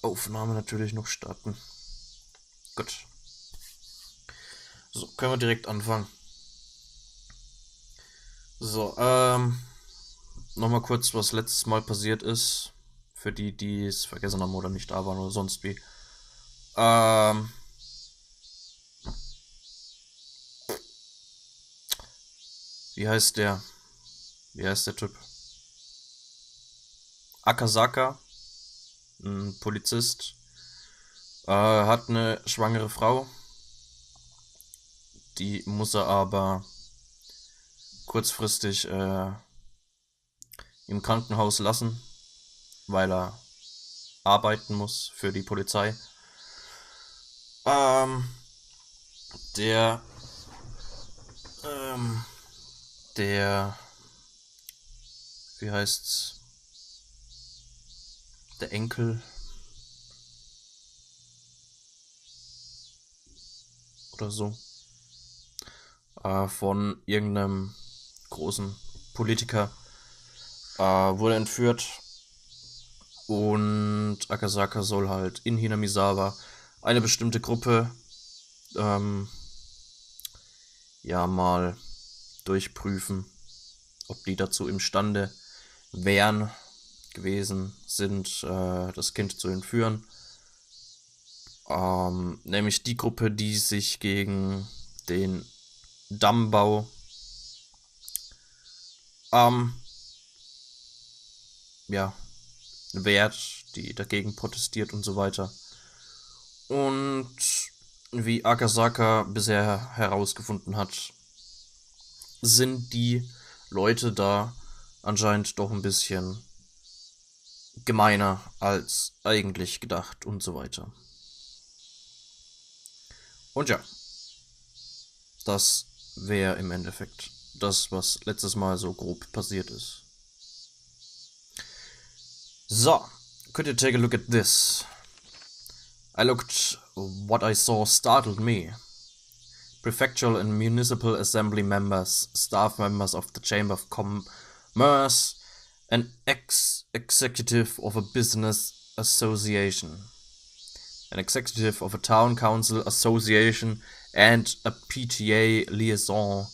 Aufnahme natürlich noch starten. Gut. So, können wir direkt anfangen. So, nochmal kurz, was letztes Mal passiert ist. Für die, die es vergessen haben oder nicht da waren oder sonst wie. Wie heißt der? Wie heißt der Typ? Akasaka, ein Polizist, hat eine schwangere Frau. Die muss er aber kurzfristig im Krankenhaus lassen, weil er arbeiten muss für die Polizei. Der wie heißt's? Der Enkel oder so von irgendeinem großen Politiker wurde entführt und Akasaka soll halt in Hinamizawa eine bestimmte Gruppe mal durchprüfen, ob die dazu imstande wären gewesen sind, das Kind zu entführen. Nämlich die Gruppe, die sich gegen den Dammbau wehrt, die dagegen protestiert und so weiter. Und wie Akasaka bisher herausgefunden hat, sind die Leute da anscheinend doch ein bisschen gemeiner als eigentlich gedacht und so weiter. Und ja, das wäre im Endeffekt das, was letztes Mal so grob passiert ist. So, could you take a look at this? I looked, what I saw startled me. Prefectural and municipal assembly members, staff members of the Chamber of Commerce, an executive of a business association, an executive of a town council association, and a PTA liaison.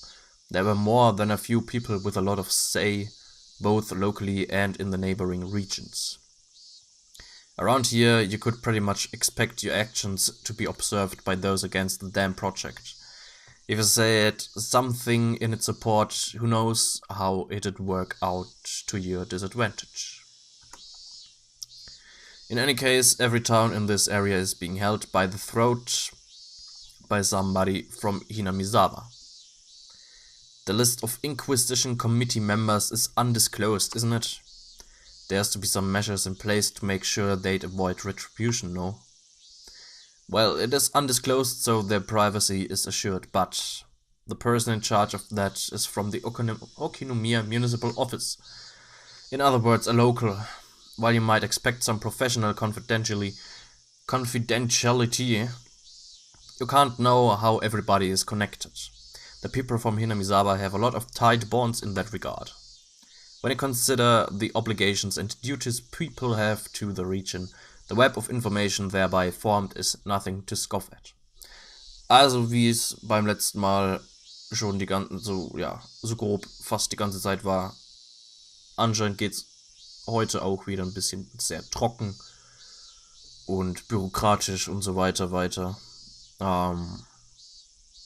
There were more than a few people with a lot of say, both locally and in the neighboring regions. Around here, you could pretty much expect your actions to be observed by those against the dam project. If you said something in its support, who knows how it'd work out to your disadvantage. In any case, every town in this area is being held by the throat by somebody from Hinamizawa. The list of Inquisition Committee members is undisclosed, isn't it? There has to be some measures in place to make sure they'd avoid retribution, no? Well, it is undisclosed, so their privacy is assured, but the person in charge of that is from the Okinomiya Municipal Office. In other words, a local. While you might expect some professional confidentiality, you can't know how everybody is connected. The people from Hinamizawa have a lot of tight bonds in that regard. When you consider the obligations and duties people have to the region, the web of information thereby formed is nothing to scoff at. Also wie es beim letzten Mal schon so grob fast die ganze Zeit war, anscheinend geht's heute auch wieder ein bisschen sehr trocken und bürokratisch und so weiter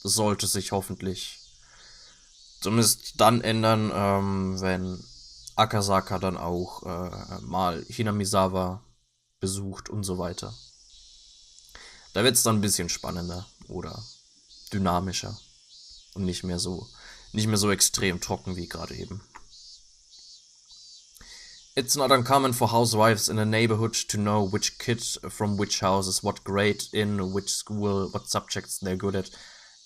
das sollte sich hoffentlich zumindest dann ändern, wenn Akasaka dann auch mal Hinamizawa besucht und so weiter. Da wird es dann ein bisschen spannender oder dynamischer und nicht mehr so extrem trocken wie gerade eben. It's not uncommon for housewives in a neighborhood to know which kid from which house is what grade in which school, what subjects they're good at,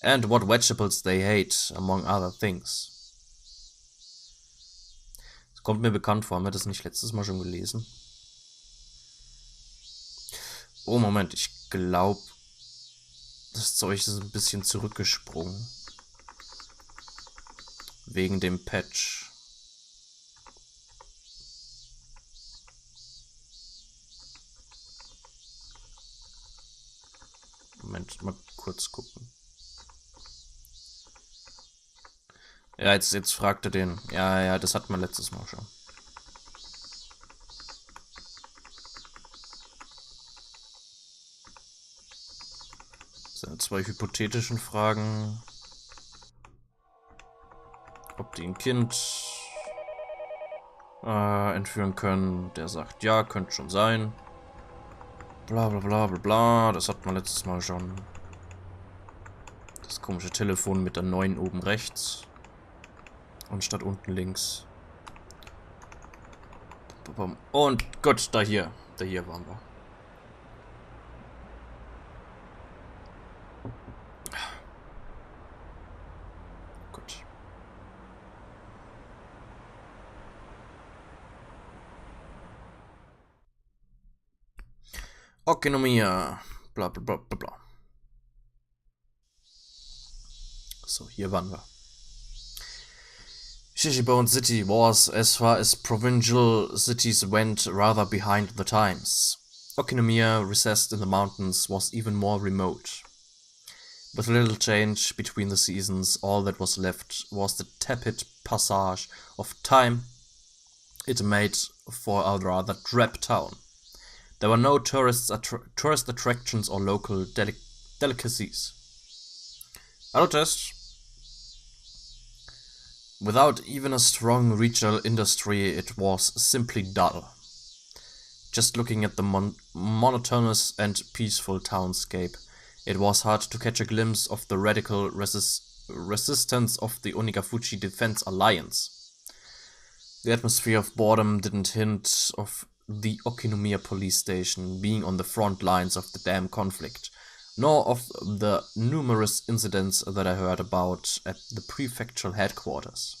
and what vegetables they hate, among other things. Das kommt mir bekannt vor, haben wir das nicht letztes Mal schon gelesen? Oh, Moment, ich glaube, das Zeug ist ein bisschen zurückgesprungen. Wegen dem Patch. Moment, mal kurz gucken. Ja, jetzt fragt er den. Ja, das hatten wir letztes Mal schon. Das sind 2 hypothetischen Fragen. Ob die ein Kind entführen können. Der sagt, ja, könnte schon sein. Bla bla bla bla bla. Das hatten wir letztes Mal schon. Das komische Telefon mit der 9 oben rechts. Und statt unten links. Und gut, da hier waren wir. Gut. Okinomiya. Bla bla bla bla bla. So, hier waren wir. Shishibone City was, as far as provincial cities went, rather behind the times. Okinomiya, recessed in the mountains, was even more remote. With little change between the seasons, all that was left was the tepid passage of time it made for a rather drab town. There were no tourist attractions or local delicacies. Hello, test. Without even a strong retail industry, it was simply dull. Just looking at the monotonous and peaceful townscape, it was hard to catch a glimpse of the radical resistance of the Onikafuchi Defense Alliance. The atmosphere of boredom didn't hint of the Okinomiya police station being on the front lines of the damn conflict, nor of the numerous incidents that I heard about at the prefectural headquarters.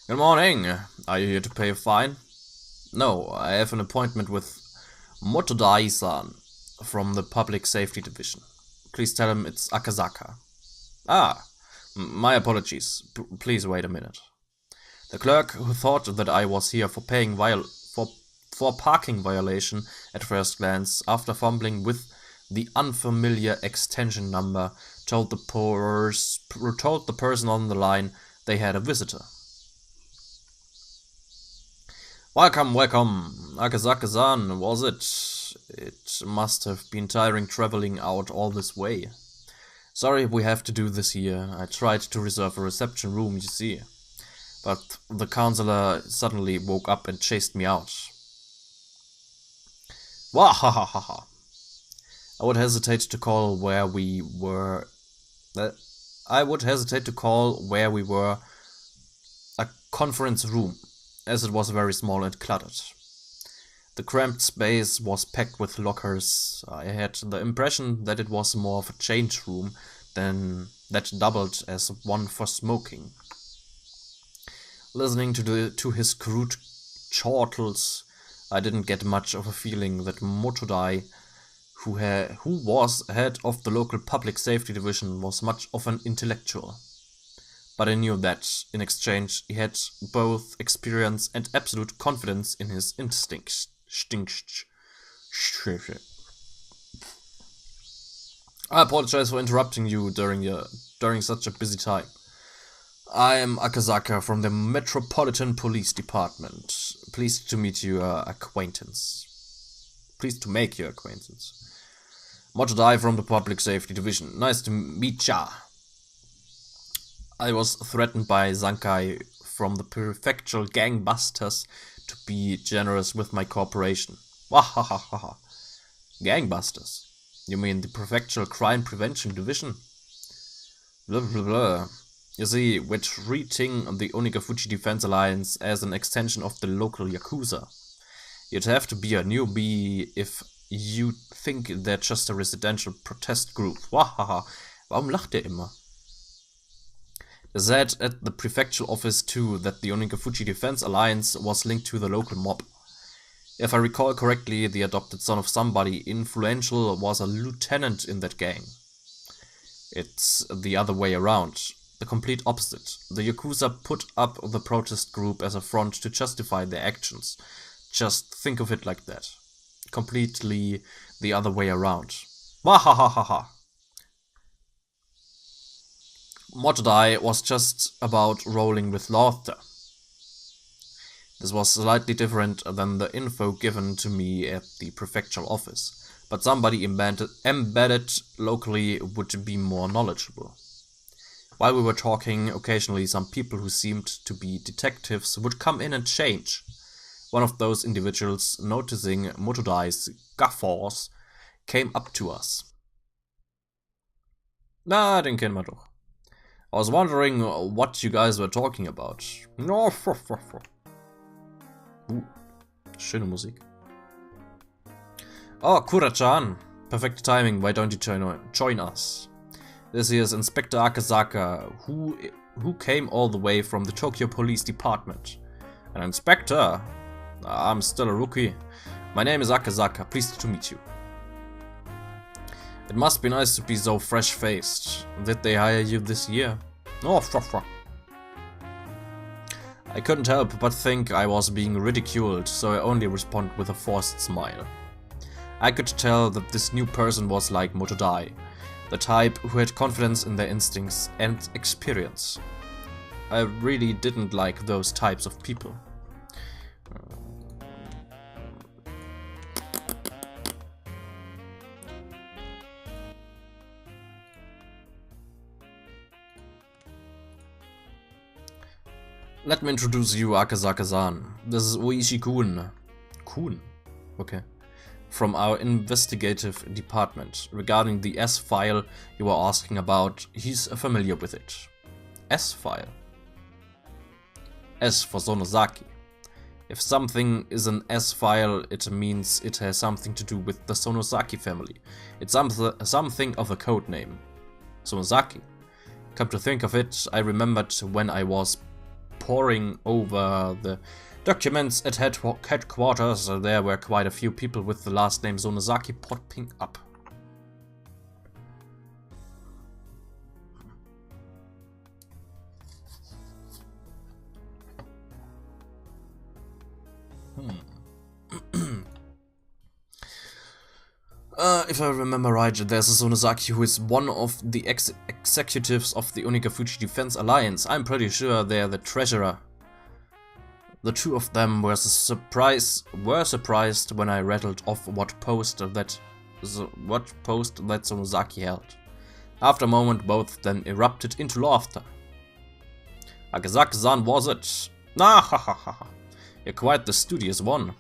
Good morning. Are you here to pay a fine? No, I have an appointment with Motodai-san from the Public Safety Division. Please tell him it's Akazaka. Ah, my apologies. Please wait a minute. The clerk, who thought that I was here for parking violation at first glance, after fumbling with the unfamiliar extension number, told the person on the line they had a visitor. Welcome, Akazaka-san, was it? It must have been tiring traveling out all this way. Sorry, we have to do this here. I tried to reserve a reception room, you see. But the counselor suddenly woke up and chased me out. Wahahaha. I would hesitate to call where we were a conference room, as it was very small and cluttered. The cramped space was packed with lockers. I had the impression that it was more of a change room than that doubled as one for smoking. Listening to his crude chortles, I didn't get much of a feeling that Motodai, who was head of the local public safety division, was much of an intellectual. But I knew that, in exchange, he had both experience and absolute confidence in his instincts. I apologize for interrupting you during such a busy time. I am Akazaka from the Metropolitan Police Department. Pleased to make your acquaintance. Motodai from the Public Safety Division. Nice to meet ya. I was threatened by Zankai from the prefectural gangbusters to be generous with my cooperation. Wahahaha. Gangbusters? You mean the prefectural crime prevention division? Blah blah blah. You see, we're treating the Onikafuchi Defense Alliance as an extension of the local Yakuza. You'd have to be a newbie if you think they're just a residential protest group. Wahaha. Warum lacht der immer? They said at the prefectural office too that the Onikafuchi Defense Alliance was linked to the local mob. If I recall correctly, the adopted son of somebody influential was a lieutenant in that gang. It's the other way around. The complete opposite. The Yakuza put up the protest group as a front to justify their actions. Just think of it like that. Completely the other way around. Wahahaha. Motodai was just about rolling with laughter. This was slightly different than the info given to me at the prefectural office, but somebody embedded locally would be more knowledgeable. While we were talking, occasionally some people who seemed to be detectives would come in and change. One of those individuals, noticing Motodai's guffaws, came up to us. Na, den kennen wir doch. I was wondering what you guys were talking about. Schöne Musik. Oh, Kura-chan. Perfect timing, why don't you join us? This is Inspector Akazaka, who came all the way from the Tokyo Police Department. An inspector? I'm still a rookie. My name is Akazaka, pleased to meet you. It must be nice to be so fresh-faced. Did they hire you this year? Oh, I couldn't help but think I was being ridiculed, so I only respond with a forced smile. I could tell that this new person was like Motodai, the type who had confidence in their instincts and experience. I really didn't like those types of people. Let me introduce you, Akazaka-san. This is Oishi-kun. Kun? Okay. From our investigative department. Regarding the S-file you were asking about, he's familiar with it. S-file? S for Sonosaki. If something is an S-file, it means it has something to do with the Sonosaki family. It's something of a code name. Sonosaki. Come to think of it, I remembered when I was poring over the documents at headquarters, there were quite a few people with the last name Sonosaki popping up. If I remember right, there's a Sonosaki who is one of the executives of the Onikafuji Defense Alliance. I'm pretty sure they're the treasurer. The two of them were surprised when I rattled off what post that Sonosaki held. After a moment, both then erupted into laughter. Akazaka-san, was it? Ah, ha ha ha. You're quite the studious one.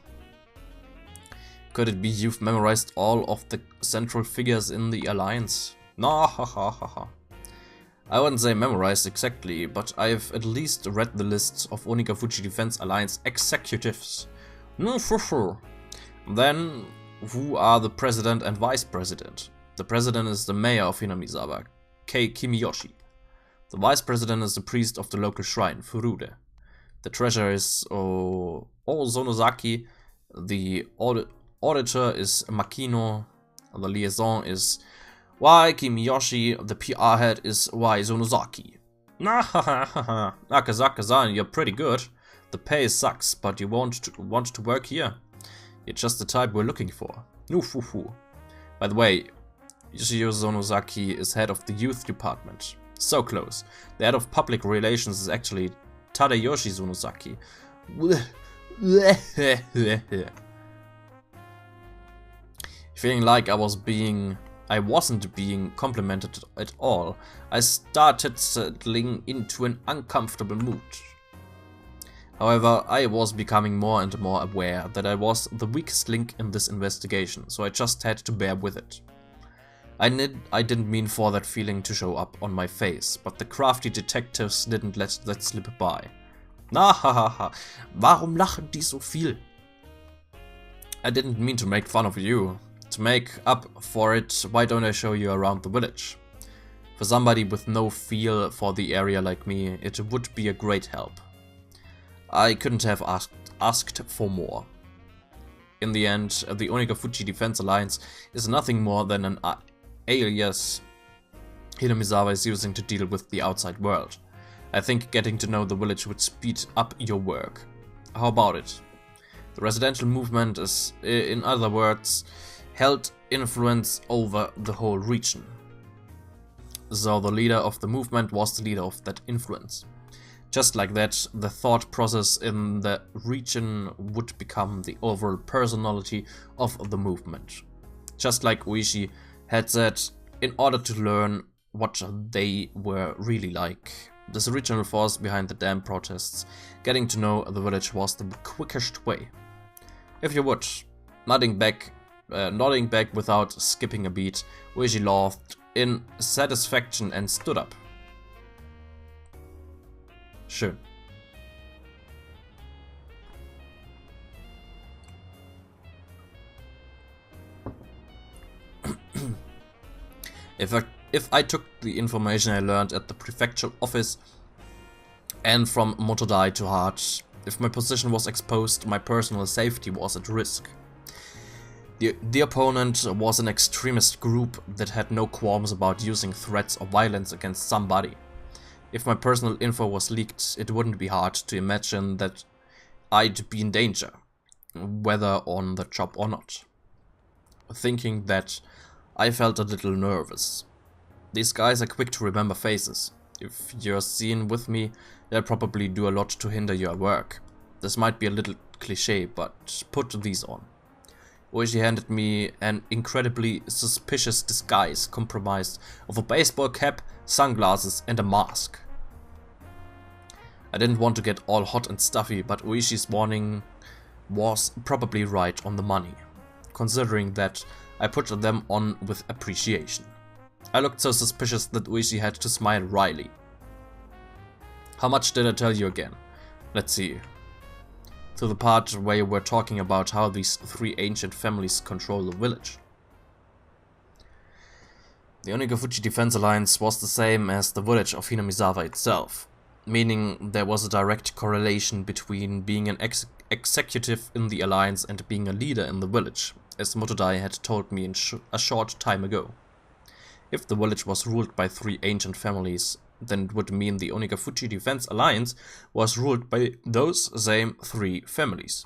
Could it be you've memorized all of the central figures in the Alliance? Nah, ha ha ha ha. I wouldn't say memorized exactly, but I've at least read the lists of Onikafuji Defense Alliance executives. No, for sure. Then, who are the president and vice president? The president is the mayor of Hinamizawa, Kei Kimiyoshi. The vice president is the priest of the local shrine, Furude. The treasurer is Sonosaki. The auditor is Makino, the liaison is Y Kimiyoshi, the PR head is Y Sonosaki. Akazaka-san, you're pretty good. The pay sucks, but you want to work here. You're just the type we're looking for. By the way, Yoshio Sonosaki is head of the youth department. So close. The head of public relations is actually Tadayoshi Sonosaki. Feeling like I wasn't being complimented at all, I started settling into an uncomfortable mood. However, I was becoming more and more aware that I was the weakest link in this investigation, so I just had to bear with it. I didn't mean for that feeling to show up on my face, but the crafty detectives didn't let that slip by. Na hahaha, warum lachen die so viel? I didn't mean to make fun of you. To make up for it, why don't I show you around the village? For somebody with no feel for the area like me, it would be a great help. I couldn't have asked for more. In the end, the Onikafuji Defense Alliance is nothing more than an alias Hinamizawa is using to deal with the outside world. I think getting to know the village would speed up your work. How about it? The residential movement is, in other words, held influence over the whole region. So the leader of the movement was the leader of that influence. Just like that, the thought process in the region would become the overall personality of the movement. Just like Uishi had said, in order to learn what they were really like, this original force behind the dam protests, getting to know the village was the quickest way. If you would, nodding back without skipping a beat, Uishi laughed in satisfaction and stood up. Schön. If I took the information I learned at the prefectural office and from Motodai to heart, if my position was exposed, my personal safety was at risk. The opponent was an extremist group that had no qualms about using threats or violence against somebody. If my personal info was leaked, it wouldn't be hard to imagine that I'd be in danger, whether on the job or not. Thinking that, I felt a little nervous. These guys are quick to remember faces. If you're seen with me, they'll probably do a lot to hinder your work. This might be a little cliché, but put these on. Uishi handed me an incredibly suspicious disguise comprised of a baseball cap, sunglasses and a mask. I didn't want to get all hot and stuffy, but Uishi's warning was probably right on the money, considering that I put them on with appreciation. I looked so suspicious that Uishi had to smile wryly. How much did I tell you again? Let's see. To the part where we're talking about how these three ancient families control the village. The Onikafuchi Defense Alliance was the same as the village of Hinamizawa itself, meaning there was a direct correlation between being an executive in the alliance and being a leader in the village, as Motodai had told me a short time ago. If the village was ruled by three ancient families, then it would mean the Onikafuchi Defense Alliance was ruled by those same three families.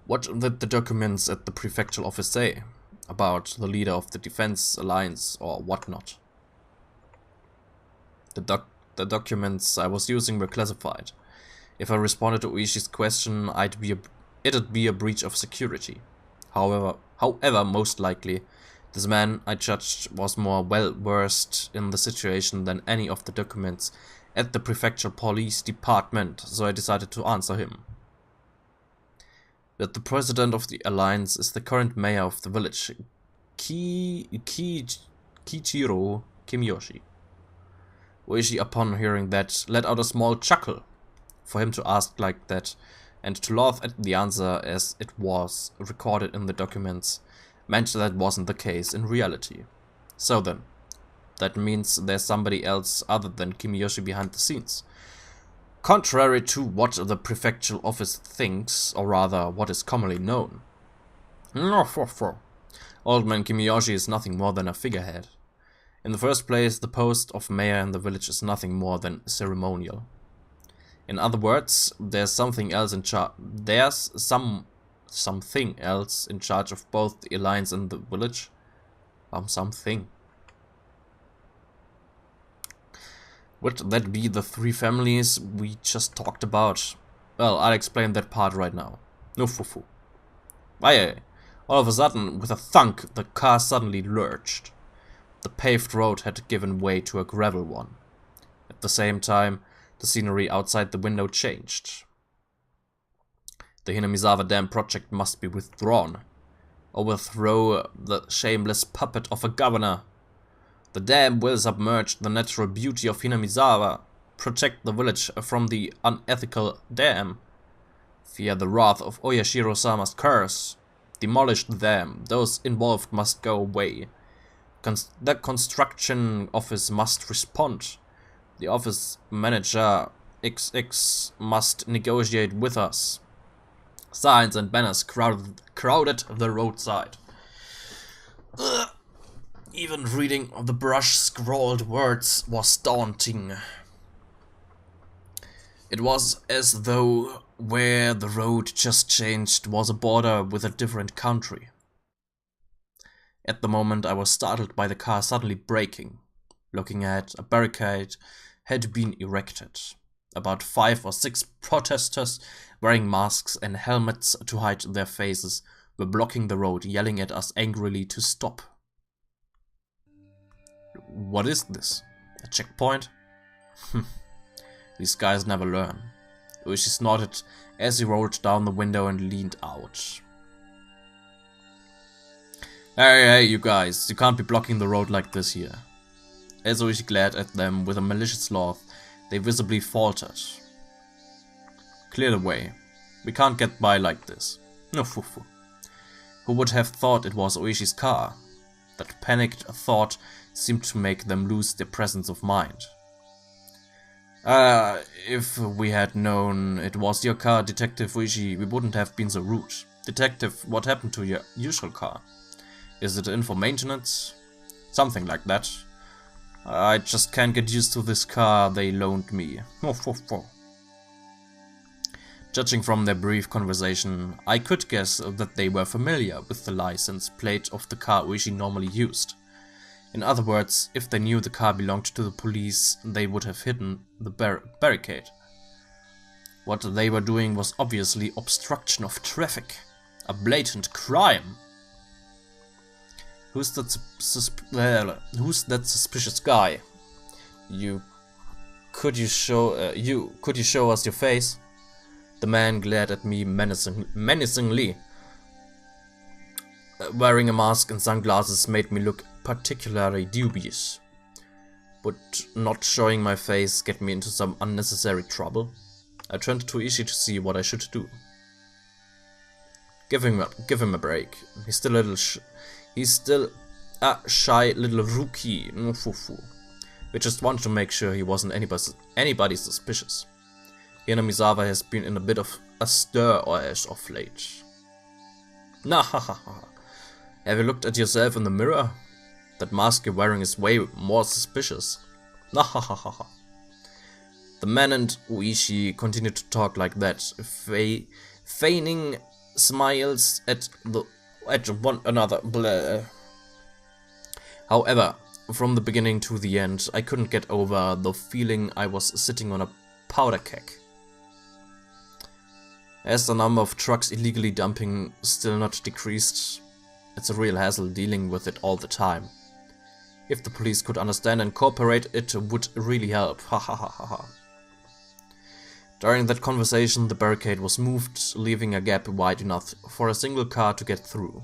What did the documents at the prefectural office say about the leader of the Defense Alliance or whatnot? The documents I was using were classified. If I responded to Uishi's question, it'd be a breach of security. However, most likely, this man I judged was more well-versed in the situation than any of the documents at the prefectural police department, so I decided to answer him. That the president of the alliance is the current mayor of the village, Kichiro Kimiyoshi. Uishi, upon hearing that, let out a small chuckle. For him to ask like that, and to laugh at the answer as it was recorded in the documents, meant that wasn't the case in reality. So then, that means there's somebody else other than Kimiyoshi behind the scenes. Contrary to what the prefectural office thinks, or rather what is commonly known. Old man Kimiyoshi is nothing more than a figurehead. In the first place, the post of mayor in the village is nothing more than ceremonial. In other words, there's something else in charge. There's something else in charge of both the alliance and the village. Something. Would that be the three families we just talked about? Well, I'll explain that part right now. No fufu. Aye. All of a sudden, with a thunk, the car suddenly lurched. The paved road had given way to a gravel one. At the same time, the scenery outside the window changed. The Hinamizawa Dam project must be withdrawn. Overthrow the shameless puppet of a governor. The dam will submerge the natural beauty of Hinamizawa. Protect the village from the unethical dam. Fear the wrath of Oyashiro-sama's curse. Demolish the dam. Those involved must go away. The construction office must respond. The office manager XX must negotiate with us. Signs and banners crowded the roadside. Even reading the brush-scrawled words was daunting. It was as though where the road just changed was a border with a different country. At the moment I was startled by the car suddenly braking. Looking at a barricade had been erected. About 5 or 6 protesters wearing masks and helmets to hide their faces were blocking the road, yelling at us angrily to stop. What is this? A checkpoint? These guys never learn. Uishi snorted as he rolled down the window and leaned out. Hey, you guys, you can't be blocking the road like this here. As Uishi glared at them with a malicious laugh, they visibly faltered. Clear the way. We can't get by like this. No fufu. Who would have thought it was Uishi's car? That panicked thought seemed to make them lose their presence of mind. If we had known it was your car, Detective Uishi, we wouldn't have been so rude. Detective, what happened to your usual car? Is it in for maintenance? Something like that. I just can't get used to this car they loaned me. Judging from their brief conversation, I could guess that they were familiar with the license plate of the car Uishi normally used. In other words, if they knew the car belonged to the police, they would have hidden the barricade. What they were doing was obviously obstruction of traffic. A blatant crime. Who's that suspicious guy? Could you show us your face? The man glared at me menacingly. Wearing a mask and sunglasses made me look particularly dubious. Would not showing my face get me into some unnecessary trouble? I turned to Ishii to see what I should do. Give him a break. He's still a shy little rookie. We just wanted to make sure he wasn't anybody suspicious. Hinamizawa has been in a bit of a stir as of late. Nah, ha ha ha. Have you looked at yourself in the mirror? That mask you're wearing is way more suspicious. Nah, ha ha ha ha. The man and Uishi continued to talk like that, feigning smiles at one another. Blah. However, from the beginning to the end, I couldn't get over the feeling I was sitting on a powder keg. As the number of trucks illegally dumping still not decreased, it's a real hassle dealing with it all the time. If the police could understand and cooperate, it would really help. Ha ha ha ha ha. During that conversation, the barricade was moved, leaving a gap wide enough for a single car to get through.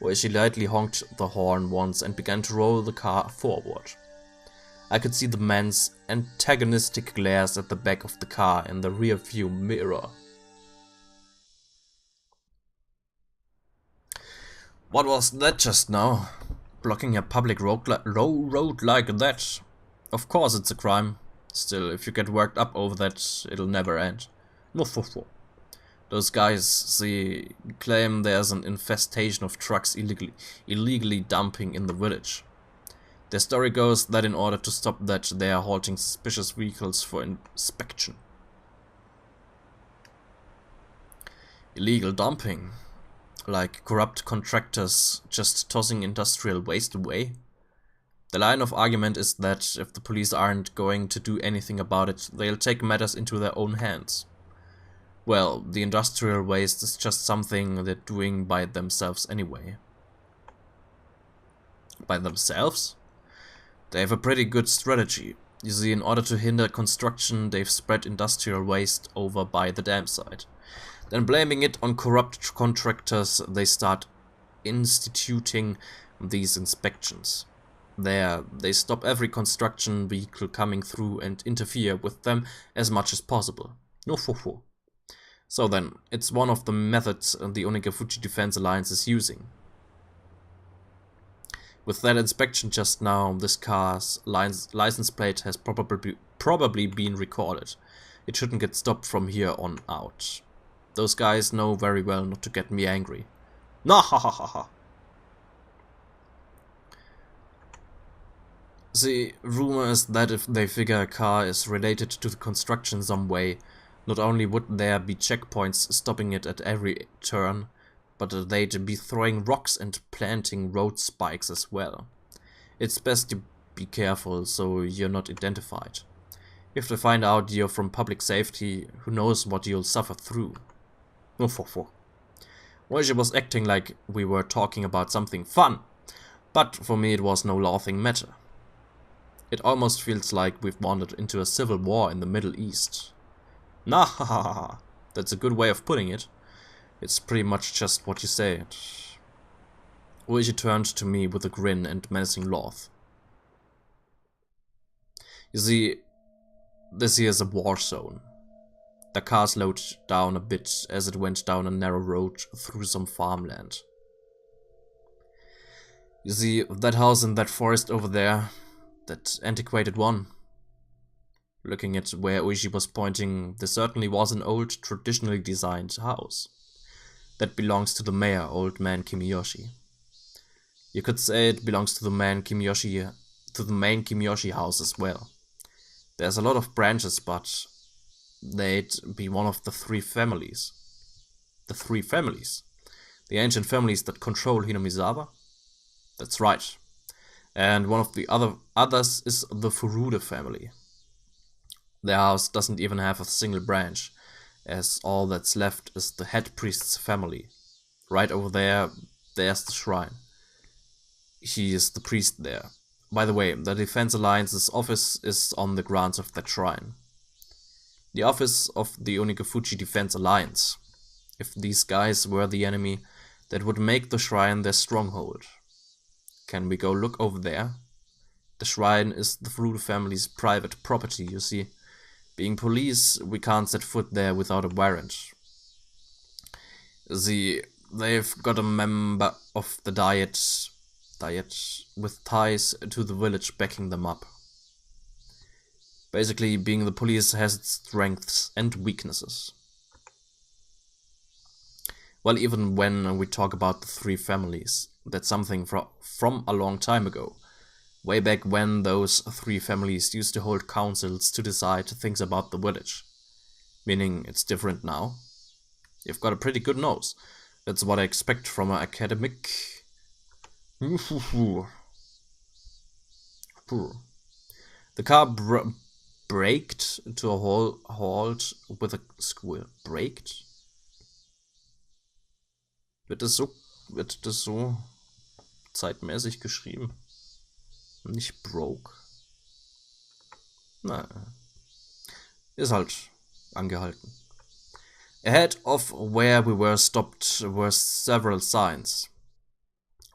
Uishi lightly honked the horn once and began to roll the car forward. I could see the man's antagonistic glares at the back of the car in the rear view mirror. What was that just now? Blocking a public road like that? Of course it's a crime. Still, if you get worked up over that, it'll never end. No. Those guys, they claim there's an infestation of trucks illegally dumping in the village. Their story goes that in order to stop that, they are halting suspicious vehicles for inspection. Illegal dumping? Like corrupt contractors just tossing industrial waste away? The line of argument is that if the police aren't going to do anything about it, they'll take matters into their own hands. Well, the industrial waste is just something they're doing by themselves anyway. By themselves? They have a pretty good strategy. You see, in order to hinder construction, they've spread industrial waste over by the dam site. Then blaming it on corrupt contractors, they start instituting these inspections. There, they stop every construction vehicle coming through and interfere with them as much as possible. No fofo. So then, it's one of the methods the Onigafuchi Defense Alliance is using. With that inspection just now, this car's license plate has probably been recorded. It shouldn't get stopped from here on out. Those guys know very well not to get me angry. Nah ha ha ha ha. The rumor is that if they figure a car is related to the construction some way, not only would there be checkpoints stopping it at every turn, but they'd be throwing rocks and planting road spikes as well. It's best to be careful so you're not identified. If they find out you're from public safety, who knows what you'll suffer through. Oishi was acting like we were talking about something fun, but for me it was no laughing matter. It almost feels like we've wandered into a civil war in the Middle East. Nah, that's a good way of putting it. It's pretty much just what you said. Oishi turned to me with a grin and menacing laugh. You see, this here is a war zone. The car slowed down a bit as it went down a narrow road through some farmland. You see, that house in that forest over there, that antiquated one. Looking at where Oishi was pointing, there certainly was an old, traditionally designed house. That belongs to the mayor, old man Kimiyoshi. You could say it belongs to the main Kimiyoshi house as well. There's a lot of branches, but they'd be one of the three families. The three families? The ancient families that control Hinamizawa? That's right. And one of the others is the Furude family. Their house doesn't even have a single branch, as all that's left is the head priest's family. Right over there, there's the shrine. He is the priest there. By the way, the Defense Alliance's office is on the grounds of that shrine. The office of the Onikafuji Defense Alliance. If these guys were the enemy, that would make the shrine their stronghold. Can we go look over there? The shrine is the Furude family's private property, you see. Being police, we can't set foot there without a warrant. They've got a member of the Diet with ties to the village backing them up. Basically, being the police has its strengths and weaknesses. Well, even when we talk about the three families, that's something from a long time ago. Way back when those three families used to hold councils to decide things about the village. Meaning it's different now. You've got a pretty good nose. That's what I expect from an academic. The car braked to a halt with a squeal. Braked? Wird das so zeitmäßig geschrieben? Nicht broke? Na, ist halt angehalten. Ahead of where we were stopped were several signs.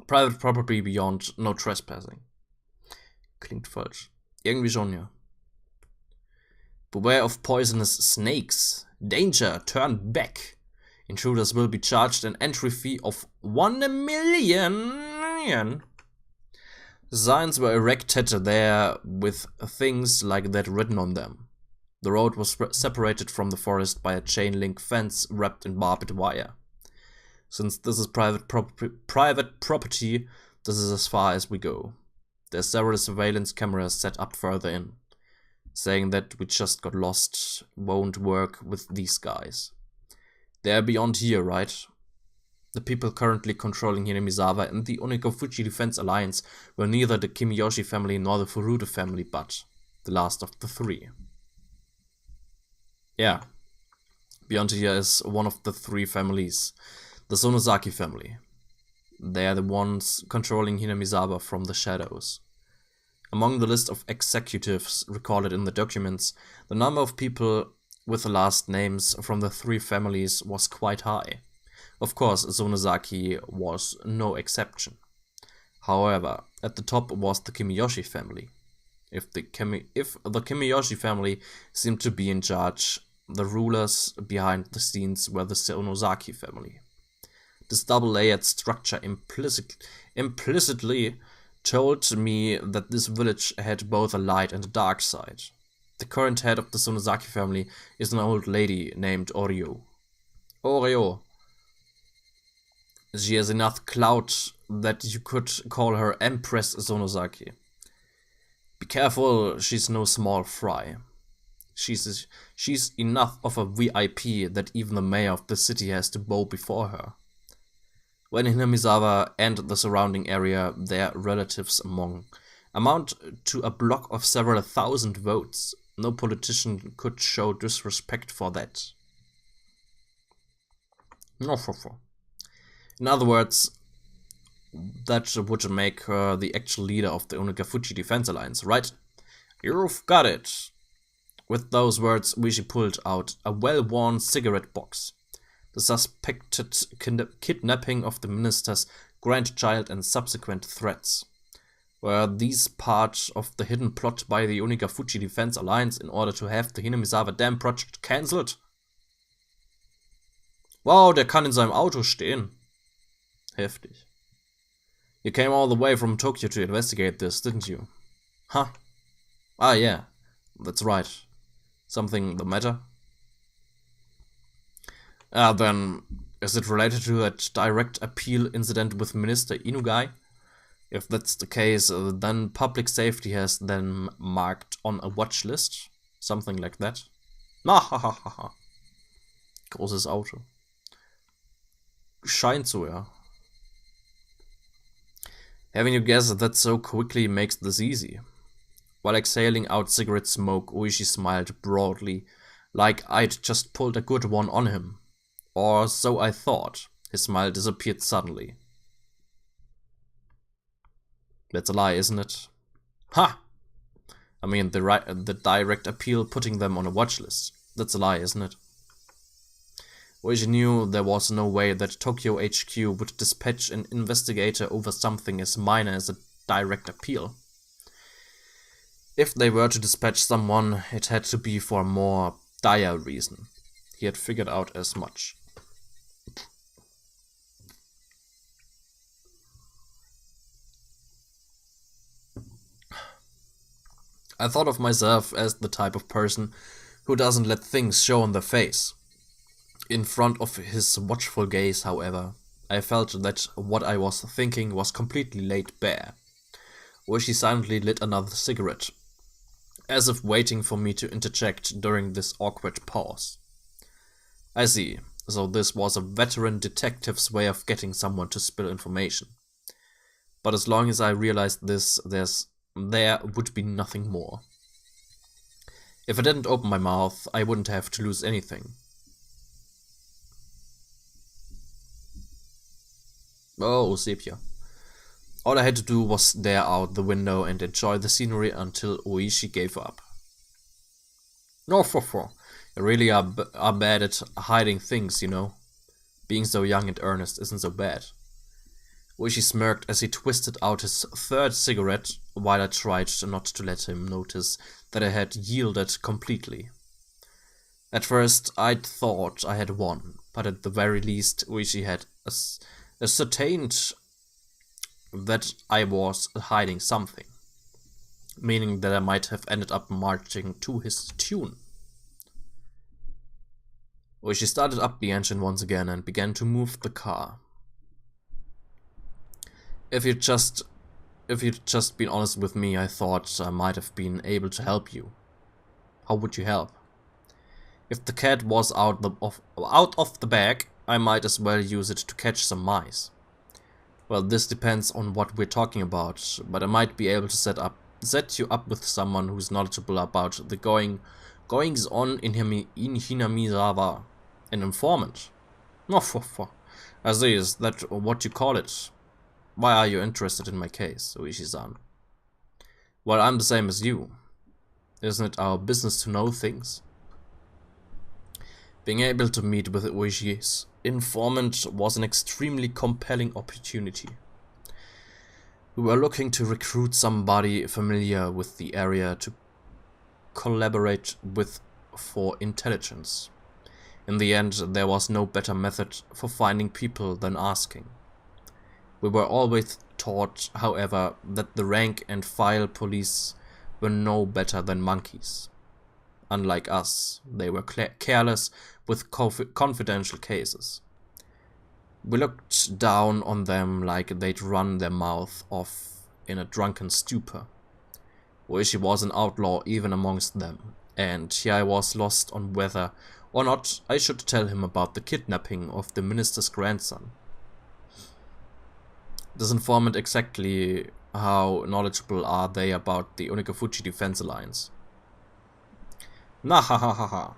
Private property beyond, no trespassing. Klingt falsch. Irgendwie schon, ja. Beware of poisonous snakes. Danger, turn back. Intruders will be charged an entry fee of 1 million. Signs were erected there with things like that written on them. The road was separated from the forest by a chain-link fence wrapped in barbed wire. Since this is private property, this is as far as we go. There's several surveillance cameras set up further in. Saying that we just got lost won't work with these guys. They're beyond here, right? The people currently controlling Hinamizawa and the Onikafuji Defense Alliance were neither the Kimiyoshi family nor the Furude family, but the last of the three. Yeah. Beyond here is one of the three families, the Sonozaki family. They are the ones controlling Hinamizawa from the shadows. Among the list of executives recorded in the documents, the number of people with the last names from the three families was quite high. Of course, Sonozaki was no exception. However, at the top was the Kimiyoshi family. If the Kimiyoshi family seemed to be in charge, the rulers behind the scenes were the Sonozaki family. This double-layered structure implicitly told me that this village had both a light and a dark side. The current head of the Sonozaki family is an old lady named Oryo. She has enough clout that you could call her Empress Sonozaki. Be careful, she's no small fry. She's enough of a VIP that even the mayor of the city has to bow before her. When Hinamizawa and the surrounding area, their relatives amount to a block of several thousand votes, no politician could show disrespect for that. In other words, that would make her the actual leader of the Onagafuchi Defense Alliance, right? You've got it. With those words, Uishi pulled out a well-worn cigarette box. The suspected kidnapping of the minister's grandchild and subsequent threats. Were these part of the hidden plot by the Onagafuchi Defense Alliance in order to have the Hinamizawa Dam project cancelled? Wow, der kann in seinem Auto stehen. Heftig. You came all the way from Tokyo to investigate this, didn't you? Huh? Ah, yeah. That's right. Something the matter? Then, is it related to that direct appeal incident with Minister Inugai? If that's the case, then public safety has them marked on a watch list. Something like that. Hahaha. Großes Auto. Scheint so, ja. Having you guess that so quickly makes this easy. While exhaling out cigarette smoke, Uishi smiled broadly, like I'd just pulled a good one on him. Or so I thought. His smile disappeared suddenly. That's a lie, isn't it? Ha! I mean, the direct appeal putting them on a watch list. That's a lie, isn't it? Uishi knew there was no way that Tokyo HQ would dispatch an investigator over something as minor as a direct appeal. If they were to dispatch someone, it had to be for a more dire reason. He had figured out as much. I thought of myself as the type of person who doesn't let things show on their face. In front of his watchful gaze, however, I felt that what I was thinking was completely laid bare. Uishi silently lit another cigarette, as if waiting for me to interject during this awkward pause. I see, so this was a veteran detective's way of getting someone to spill information. But as long as I realized this, there would be nothing more. If I didn't open my mouth, I wouldn't have to lose anything. Oh, sepia. All I had to do was stare out the window and enjoy the scenery until Uishi gave up. No, you really are bad at hiding things, you know. Being so young and earnest isn't so bad. Uishi smirked as he twisted out his third cigarette while I tried not to let him notice that I had yielded completely. At first, I'd thought I had won, but at the very least, Uishi had ascertained that I was hiding something, meaning that I might have ended up marching to his tune. Uishi started up the engine once again and began to move the car. If you'd just been honest with me, I thought I might have been able to help you. How would you help? If the cat was out of the bag, I might as well use it to catch some mice. Well, this depends on what we're talking about, but I might be able to set you up with someone who's knowledgeable about the goings on in Hinamizawa. An informant. I see, is that what you call it? Why are you interested in my case, Uishi-san? Well, I'm the same as you. Isn't it our business to know things? Being able to meet with Uishi's informant was an extremely compelling opportunity. We were looking to recruit somebody familiar with the area to collaborate with for intelligence. In the end, there was no better method for finding people than asking. We were always taught, however, that the rank and file police were no better than monkeys. Unlike us, they were careless with confidential cases. We looked down on them like they'd run their mouth off in a drunken stupor. Oishi was an outlaw even amongst them, and here I was lost on whether or not I should tell him about the kidnapping of the minister's grandson. This informant, exactly how knowledgeable are they about the Onikafuchi Defense Alliance? Nah, ha ha ha ha.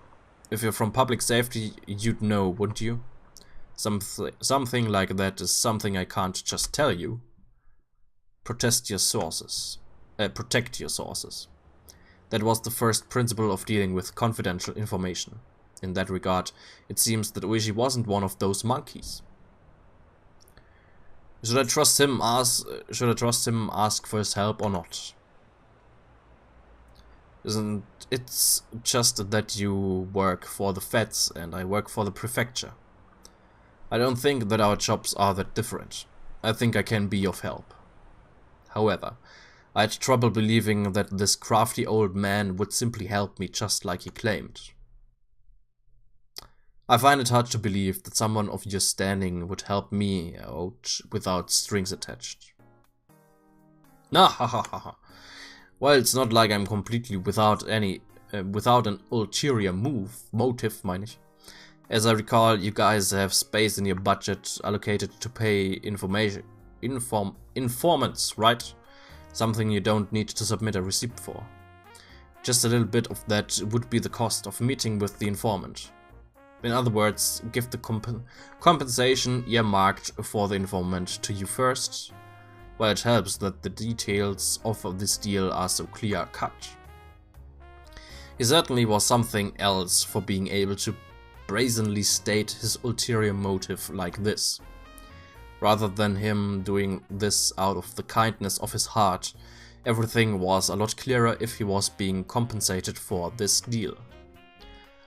If you're from public safety, you'd know, wouldn't you? Something like that is something I can't just tell you. Protect your sources. That was the first principle of dealing with confidential information. In that regard, it seems that Oishi wasn't one of those monkeys. Should I trust him ask for his help or not? Isn't it's just that you work for the feds and I work for the prefecture. I don't think that our jobs are that different. I think I can be of help. However, I had trouble believing that this crafty old man would simply help me just like he claimed. I find it hard to believe that someone of your standing would help me out without strings attached. Nah, ha ha ha ha. Well, it's not like I'm completely without an ulterior motive, meine ich. As I recall, you guys have space in your budget allocated to pay informants, right? Something you don't need to submit a receipt for. Just a little bit of that would be the cost of meeting with the informant. In other words, give the compensation earmarked for the informant to you first. Well, it helps that the details of this deal are so clear-cut. He certainly was something else for being able to brazenly state his ulterior motive like this. Rather than him doing this out of the kindness of his heart, everything was a lot clearer if he was being compensated for this deal.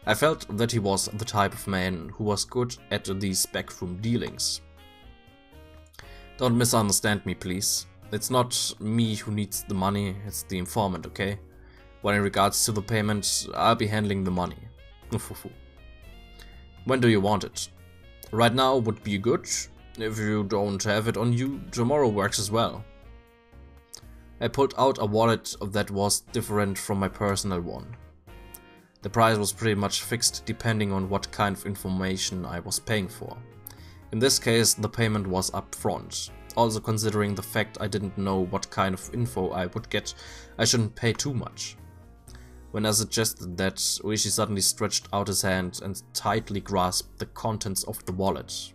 I felt that he was the type of man who was good at these backroom dealings. Don't misunderstand me, please. It's not me who needs the money, it's the informant, okay? Well, in regards to the payment, I'll be handling the money. When do you want it? Right now would be good. If you don't have it on you, tomorrow works as well. I pulled out a wallet that was different from my personal one. The price was pretty much fixed depending on what kind of information I was paying for. In this case, the payment was upfront. Also, considering the fact I didn't know what kind of info I would get, I shouldn't pay too much. When I suggested that, Oishi suddenly stretched out his hand and tightly grasped the contents of the wallet.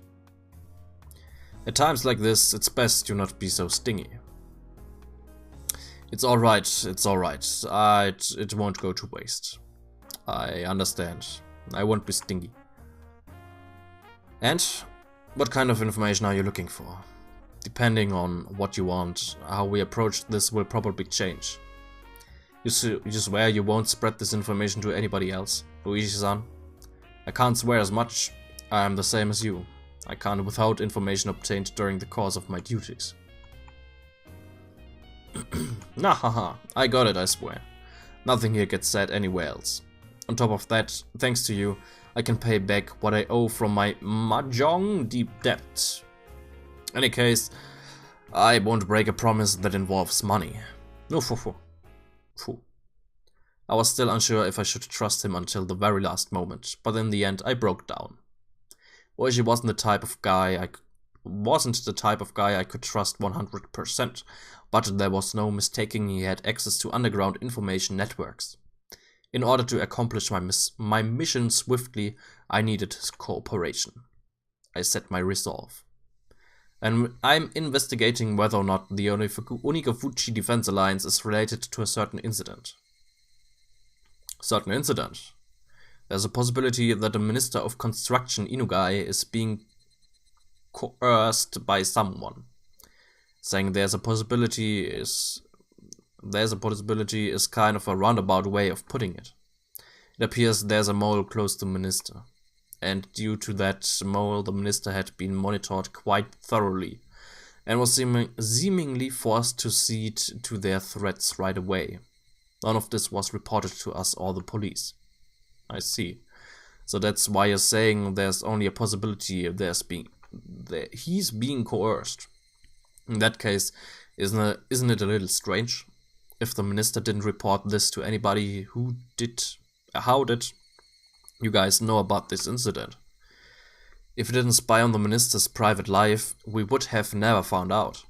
At times like this, it's best you not be so stingy. It's alright, it won't go to waste. I understand. I won't be stingy. And what kind of information are you looking for? Depending on what you want, how we approach this will probably change. You swear you won't spread this information to anybody else, Luigi-san? I can't swear as much. I am the same as you. I can't withhold information obtained during the course of my duties. Nah, haha, I got it, I swear. Nothing here gets said anywhere else. On top of that, thanks to you, I can pay back what I owe from my mahjong deep debt. Any case, I won't break a promise that involves money. No, I was still unsure if I should trust him until the very last moment, but in the end I broke down. Oishi wasn't the type of guy I could trust 100%, but there was no mistaking he had access to underground information networks. In order to accomplish my mission swiftly, I needed his cooperation. I set my resolve. And I'm investigating whether or not the Onikafuchi Defense Alliance is related to a certain incident. Certain incident? There's a possibility that the Minister of Construction, Inugai, is being coerced by someone. Saying there's a possibility is kind of a roundabout way of putting it. It appears there's a mole close to the Minister, and due to that mole the Minister had been monitored quite thoroughly, and was seemingly forced to cede to their threats right away. None of this was reported to us or the police. I see. So that's why you're saying there's only a possibility he's being coerced. In that case, isn't it a little strange? If the minister didn't report this to anybody, how did you guys know about this incident? If we didn't spy on the minister's private life, we would have never found out.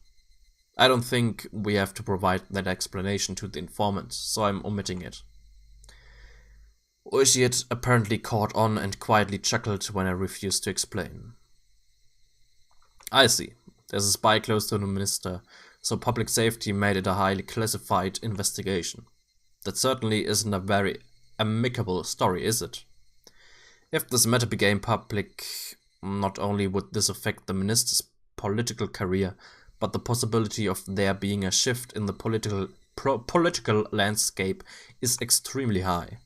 I don't think we have to provide that explanation to the informant, so I'm omitting it. Oishi had apparently caught on and quietly chuckled when I refused to explain. I see. There's a spy close to the minister, so public safety made it a highly classified investigation. That certainly isn't a very amicable story, is it? If this matter became public, not only would this affect the minister's political career, but the possibility of there being a shift in the political landscape is extremely high.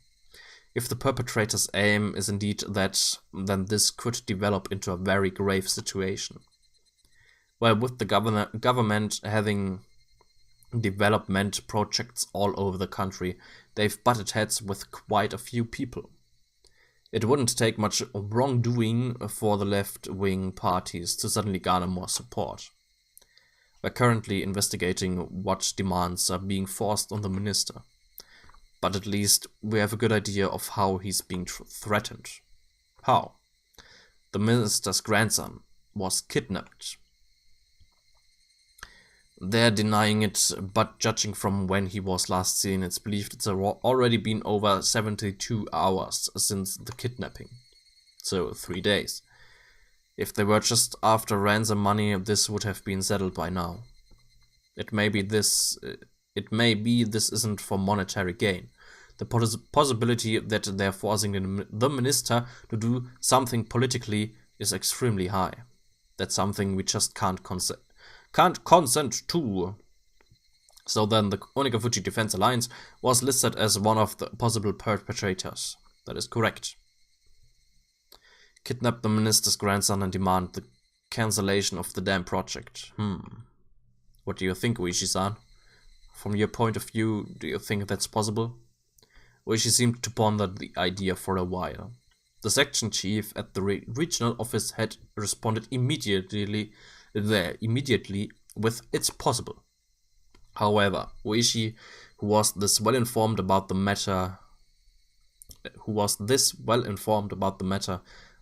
If the perpetrator's aim is indeed that, then this could develop into a very grave situation. Well, with the government having development projects all over the country, they've butted heads with quite a few people. It wouldn't take much wrongdoing for the left-wing parties to suddenly garner more support. We're currently investigating what demands are being forced on the minister, but at least we have a good idea of how he's being threatened. How? The minister's grandson was kidnapped. They're denying it, but judging from when he was last seen, it's believed it's already been over 72 hours since the kidnapping. So 3 days. If they were just after ransom money, this would have been settled by now. It may be this isn't for monetary gain. The possibility that they're forcing the minister to do something politically is extremely high. That's something we just can't consent to. So then the Onikafuji Defense Alliance was listed as one of the possible perpetrators. That is correct. Kidnap the minister's grandson and demand the cancellation of the damn project. What do you think, Uishi-san? From your point of view, do you think that's possible? Uishi seemed to ponder the idea for a while. The section chief at the regional office had responded immediately with "It's possible." However, Uishi, who was this well informed about the matter,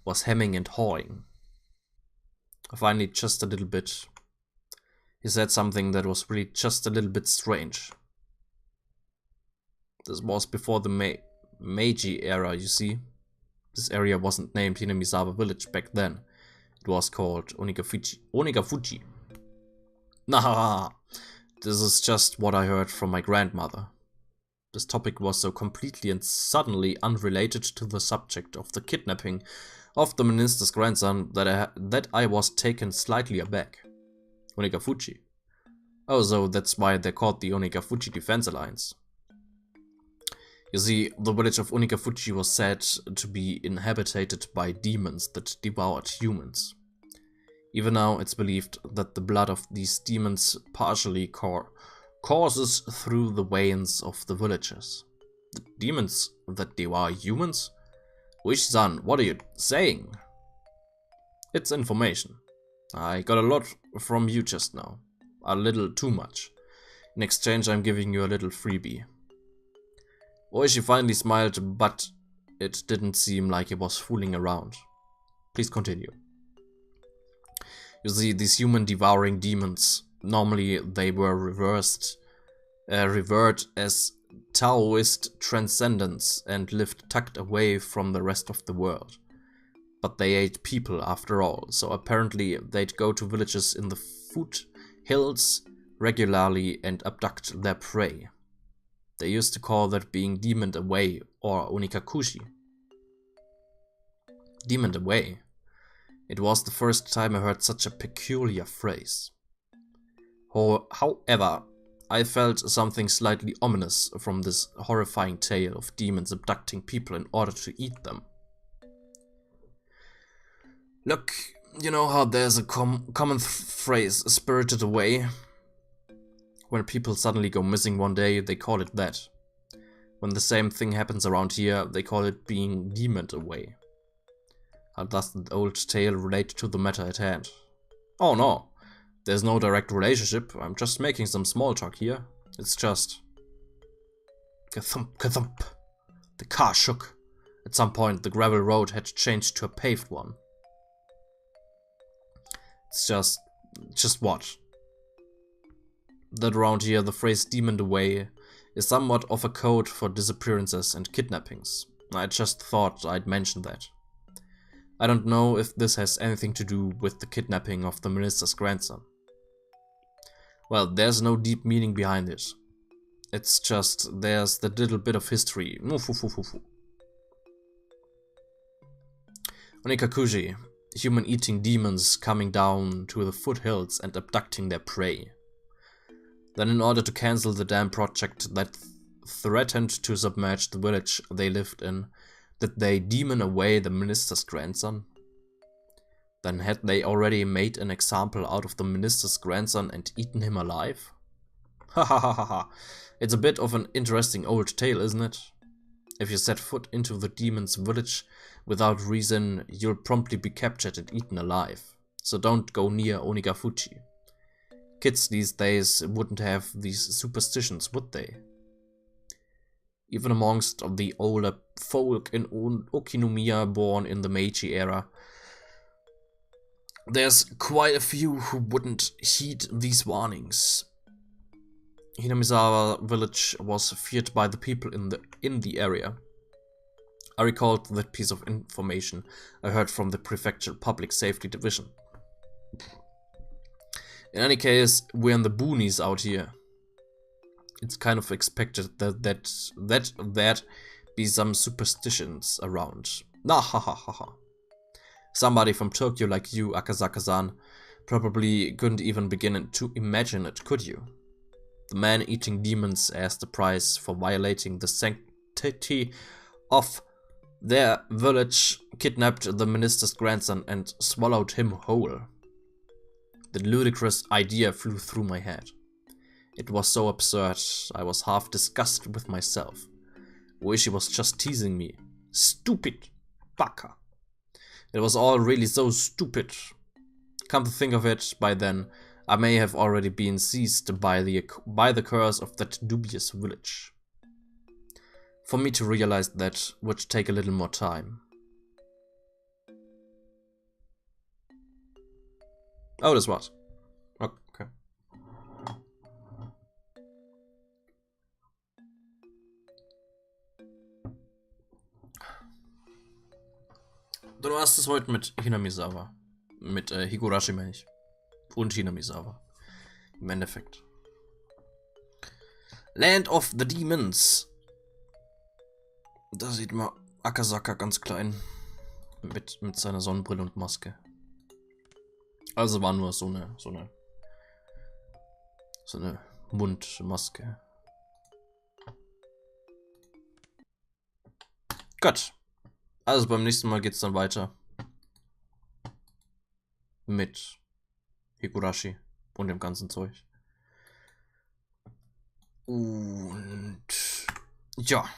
was hemming and hawing. Finally, just a little bit. He said something that was really just a little bit strange. This was before the Meiji era, you see. This area wasn't named Hinamizawa Village back then. It was called Onikafuji. Nah, this is just what I heard from my grandmother. This topic was so completely and suddenly unrelated to the subject of the kidnapping of the minister's grandson that I was taken slightly aback. Onikafuji. Oh, so that's why they're called the Onikafuji Defense Alliance. You see, the village of Onikafuji was said to be inhabited by demons that devoured humans. Even now, it's believed that the blood of these demons partially courses through the veins of the villagers. The demons that devour humans? Uishi-san, what are you saying? It's information. I got a lot from you just now. A little too much. In exchange, I'm giving you a little freebie. Oishi finally smiled, but it didn't seem like he was fooling around. Please continue. You see, these human-devouring demons, normally they were revered as Taoist transcendence and lived tucked away from the rest of the world. But they ate people after all, so apparently they'd go to villages in the foothills regularly and abduct their prey. They used to call that being demoned away, or onikakushi. Demoned away. It was the first time I heard such a peculiar phrase. However, I felt something slightly ominous from this horrifying tale of demons abducting people in order to eat them. Look, you know how there's a common phrase, spirited away? When people suddenly go missing one day, they call it that. When the same thing happens around here, they call it being demoned away. How does the old tale relate to the matter at hand? Oh no, there's no direct relationship, I'm just making some small talk here. It's just... Ka-thump, ka-thump. The car shook. At some point, the gravel road had changed to a paved one. It's just what? That around here, the phrase demoned away is somewhat of a code for disappearances and kidnappings. I just thought I'd mention that. I don't know if this has anything to do with the kidnapping of the minister's grandson. Well, there's no deep meaning behind it. It's just, there's that little bit of history. Onikakuji, human-eating demons coming down to the foothills and abducting their prey. Then in order to cancel the damn project that threatened to submerge the village they lived in, did they demon away the minister's grandson? Then had they already made an example out of the minister's grandson and eaten him alive? Ha ha ha ha ha. It's a bit of an interesting old tale, isn't it? If you set foot into the demon's village without reason, you'll promptly be captured and eaten alive. So don't go near Onikafuchi. Kids these days wouldn't have these superstitions, would they? Even amongst the older folk in Okinomiya born in the Meiji era, there's quite a few who wouldn't heed these warnings. Hinamizawa village was feared by the people in the area. I recalled that piece of information I heard from the prefecture public safety division. In any case, we're in the boonies out here. It's kind of expected that be some superstitions around. Nah, ha ha ha ha. Somebody from Tokyo like you, Akazaka-san, probably couldn't even begin to imagine it, could you? The man-eating demons as the price for violating the sanctity of their village kidnapped the minister's grandson and swallowed him whole. The ludicrous idea flew through my head. It was so absurd, I was half disgusted with myself. Wish he was just teasing me. Stupid baka. It was all really so stupid. Come to think of it, by then, I may have already been seized by the curse of that dubious village. For me to realize that would take a little more time. Oh, das war's. Okay. Du hast es heute mit Hinamizawa. Mit Higurashi meine ich. Und Hinamizawa. Im Endeffekt. Land of the Demons. Da sieht man Akazaka ganz klein. Mit seiner Sonnenbrille und Maske. Also war nur so eine Mundmaske. Gut. Also beim nächsten Mal geht's dann weiter. Mit Higurashi und dem ganzen Zeug. Und ja.